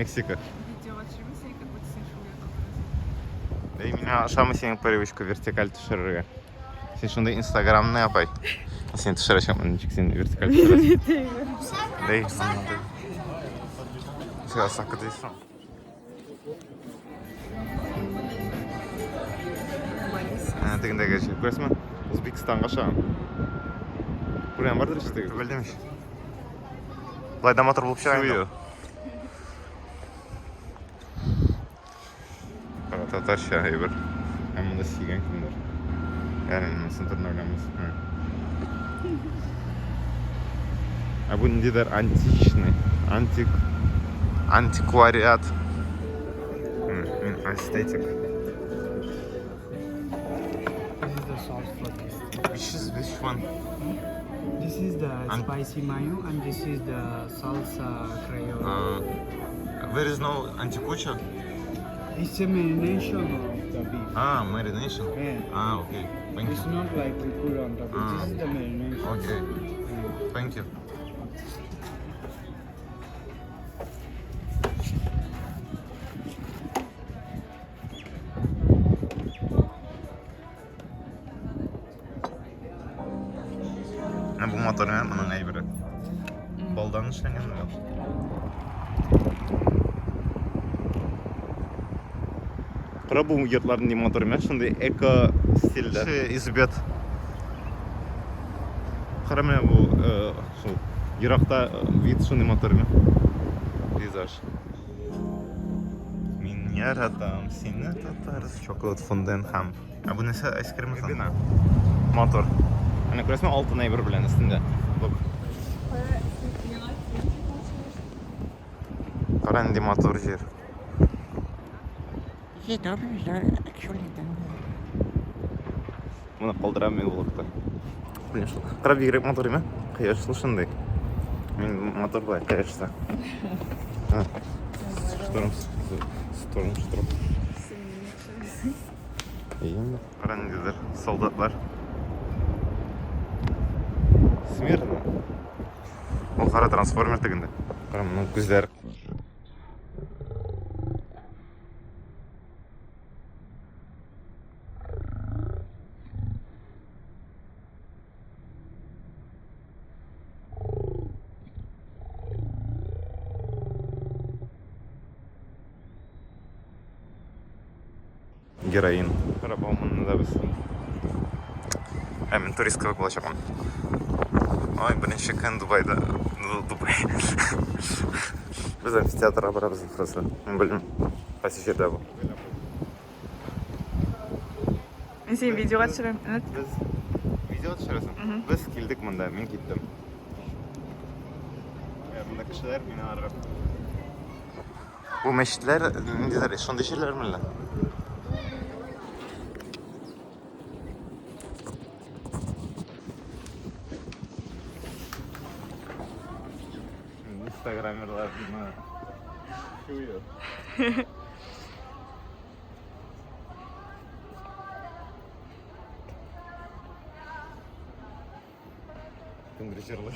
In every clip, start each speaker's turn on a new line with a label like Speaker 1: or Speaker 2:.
Speaker 1: Мексика.
Speaker 2: Видеоға түсірмесей, как будто сен шоу
Speaker 1: Ей, меня шамы сенің привычка вертикаль түшіріге. Сен шондай инстаграмны апай. Сен түшірәшем, ничек сен вертикаль түшірәшем. Ей, сен асақы дейсің. Тегіндегі жер көресің ме? Өзбекстанға шағын. Buraya vardır işte. Böyle demiş. Layda motor bulup şahane. Tatar şahı bir. Hem bunda sigen kimdir? Yani sınıfın öğrenmesi. Bu ne der? Antikşni. Antikvariat. Estetik. Which one?
Speaker 3: This is the spicy mayo and this is the salsa crayola.
Speaker 1: There is no anticucho?
Speaker 3: It's a marination of the beef.
Speaker 1: Marination?
Speaker 3: Yeah.
Speaker 1: Okay. Thank you.
Speaker 3: It's not like we put on top. This is the marination.
Speaker 1: Okay. Thank you. Bu motorun bunun neyi biri? Baldan işlenen mi? Qara bu yurtların motoru emas, shunday eko stilda. Izbet. Qara mana bu shu yiroqda vid shunday motormi? Peyzaj. Men yaratam seni tatarız chokolad fondant ham. Bu nesa ice cream mi? Motor. Ana ko'rasizmi olti nayber bilan üstünde. Bak. Qarandi motor yer. Buni qoldiram men vlogda. Конечно. Qarab yurak motorimi? Qiyoshli shunday. Men motor bor, qiyashda. Ha. Storm. İyiyim. Qarandidir, soldatlar. Смирно. Ол қара трансформер тегінде. Қара мұның көздері. Героин. Қара бауманны да біз. Мен туристка болып шапам. Ой, бірінші күн Дубайда. Дубай. Біз амфитеатрға барамыз просто. Мен білмеймін. Қайсы жерде бұл.
Speaker 2: Мен сені видеоға түсірем.
Speaker 1: Біз видео түсіресің? Біз келдік мұнда, мен кеттім. Мұнда кішілер мені арғап. Бұл мәшітлер, сондай жерлер мүлі? Instagramerlar bunu şuyor. Temperature'lı.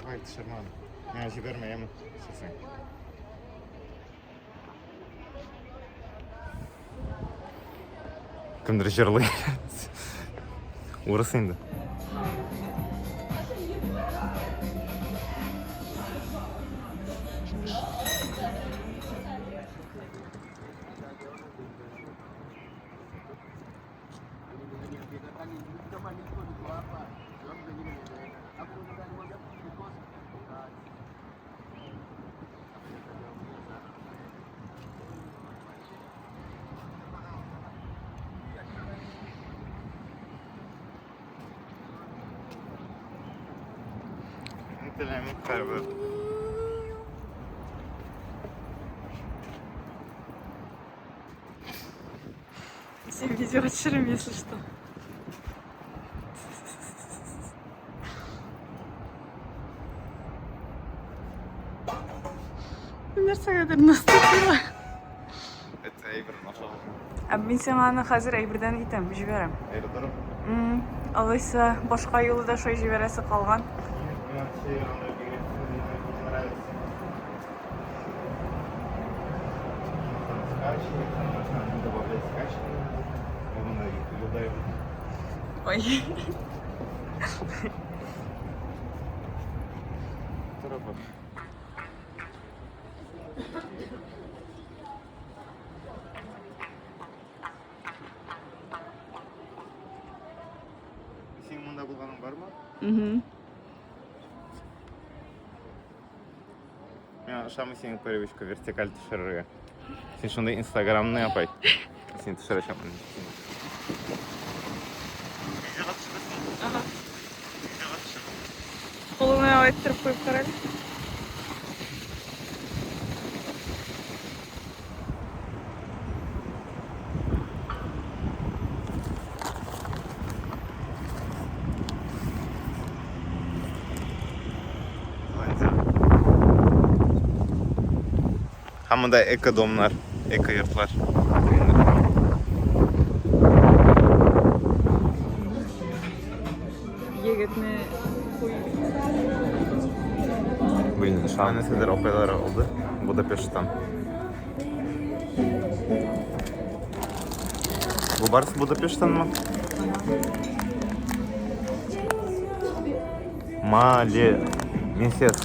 Speaker 1: Haydi Şerman. Ne acı vermeyeyim mi? Sesin. Temperature'lı. Orası indi. Dilemek kaybı.
Speaker 2: Сен видеоға түсірем, если что. Нәрсеге наступила.
Speaker 1: Это Эйбер нашел.
Speaker 2: Мен сені қазір Эйберден итем, жіберем.
Speaker 1: Эйбер?
Speaker 2: Алайса башқа юлы да шой жібересі қалған. Ой.
Speaker 1: Сен мұнда болғаның бар ма?
Speaker 2: Угу.
Speaker 1: Мен ашамын сенің привычка вертикаль түшіріге. Сен шондай инстаграмны апай. Сен түшір ашамын.
Speaker 2: Ага. Қолыңа айттырып қойып қарайды.
Speaker 1: Hamıda ekodomlar, ekoyurtlar.
Speaker 2: Егетіне қойып.
Speaker 1: Блин, şahane şeyler opeler oldu Budapeşt'ten. Bu barısı Budapeşt'ten mi? Mali. Месяц.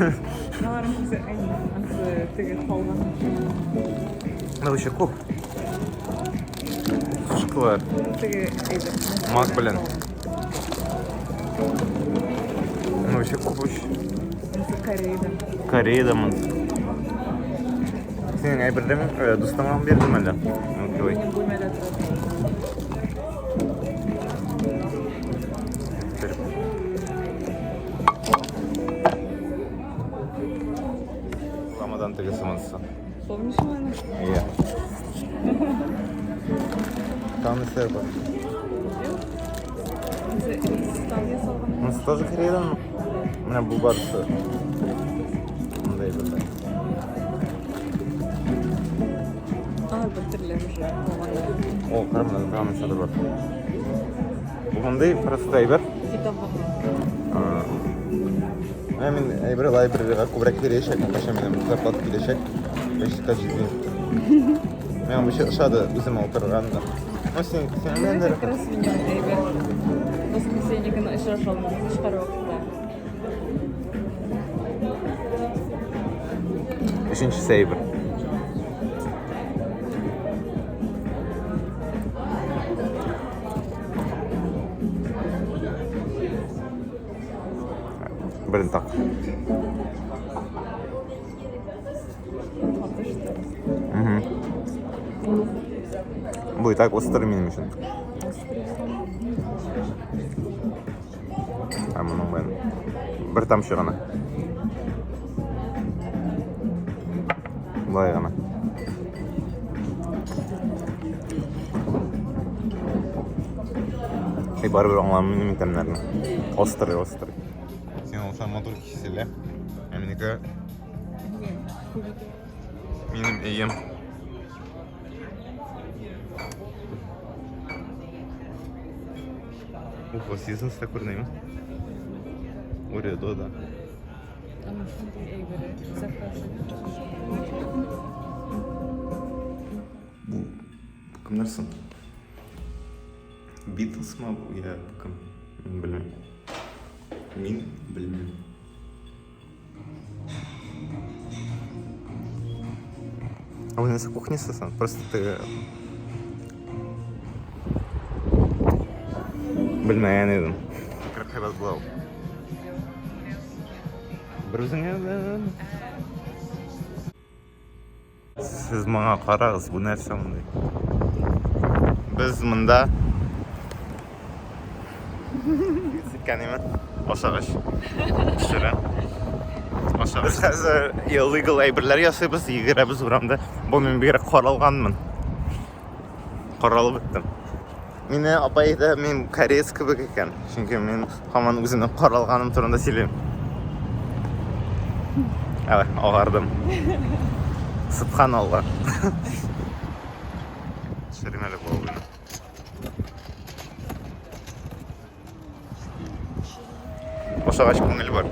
Speaker 2: Мыналарың кісі аңсы тіге қалған.
Speaker 1: Ну, вообще көп. Сушкалар.
Speaker 2: Тіге әйді.
Speaker 1: Мак, блин. Ну, вообще көп вообще.
Speaker 2: Аңсы Кореяда.
Speaker 1: Кореядамын. Сенің әйбірден достамаған бердім әлі. Окей.
Speaker 2: Мен бөлмеде тұрады.
Speaker 1: Lamadan tege sımıntısı.
Speaker 2: Солмиш мене?
Speaker 1: İyi. Там ister bak.
Speaker 2: Аңсы Италия салған.
Speaker 1: Nasıl тоже Кореядан mı? Мына бұл барысы. Мындай бір.
Speaker 2: Бір түрлі уже болғанда.
Speaker 1: О, қарамда tamam şurada бар. Bu қандай просто әйбір. Мен әйбір лайбреріға көбірек берешек. Қаша менің зарплат келешек. Ешіқа жетпеймін. Мен вообще ұшады өзім отырғанда. Ну, сен мендер.
Speaker 2: Как раз меня әйбір. Воскресенье күні ұшырашалым. Шығар уақытта.
Speaker 1: Үшіншісі әйбір. Бірін тақ. Bu так острый менің үшін. Мұның бәрін. Бір тамшы ғана. Былай ғана. Бәрі бір аңламын менің тәмінлерін. Острый. Сен олсан мотор кеселі. Әменікі менің әйем. Four Seasons da көріней ме? Ореdo да.
Speaker 2: Ама шындай әйбірі.
Speaker 1: Bu kımlarsın? Beatles mı bu ya? Kım? Bilmem. Bilmem. А вы на кухне сосан? Просто ты... Bilmeyen dedim. Kırk hebat bulau. Бірізіңе ben. Siz bana қарағыз, bu нәрсе мұндай. Біз мұнда... Сеткәнеме? Ашағыш. Шыры. Ашағыш. Біз қазір illegal әйбірлер ясайбыз, егерәбіз ұрамда. Бұл мен бері қаралғанмын. Қаралып біттім. Meni apayda men koreys kibik ekan. Chunki men hamon o'zimni qaralganim turida silayman. Evet, ağardım. Subhanallah. Şerimeli bu oyunu. Ошагач күңел бар.